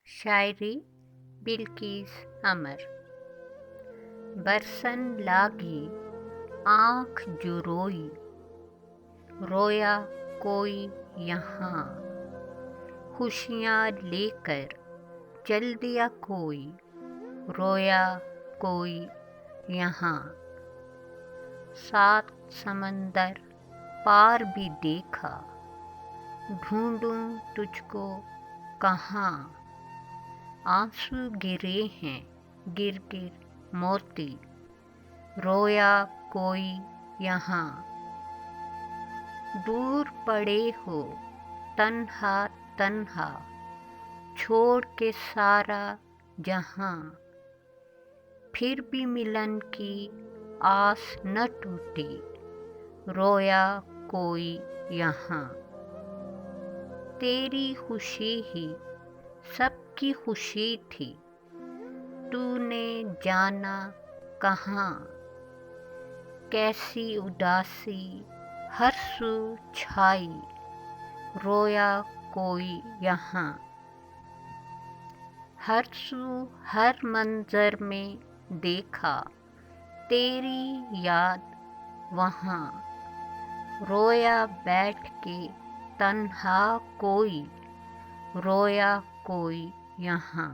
शायरी बिल्किस अमर। बरसन लागी आँख जो रोई, रोया कोई यहाँ। खुशियाँ लेकर चल दिया कोई, रोया कोई यहाँ। सात समंदर पार भी देखा, ढूंढूं तुझको कहाँ। आंसू गिरे हैं गिर गिर मोती, रोया कोई यहाँ। दूर पड़े हो तन्हा तन्हा, छोड़ के सारा जहां। फिर भी मिलन की आस न टूटी, रोया कोई यहाँ। तेरी खुशी ही सबकी खुशी थी, तूने जाना कहाँ। कैसी उदासी हर सू छाई, रोया कोई यहाँ। हर सू हर मंजर में देखा, तेरी याद वहाँ। रोया बैठ के तन्हा कोई, रोया कोई यहाँ।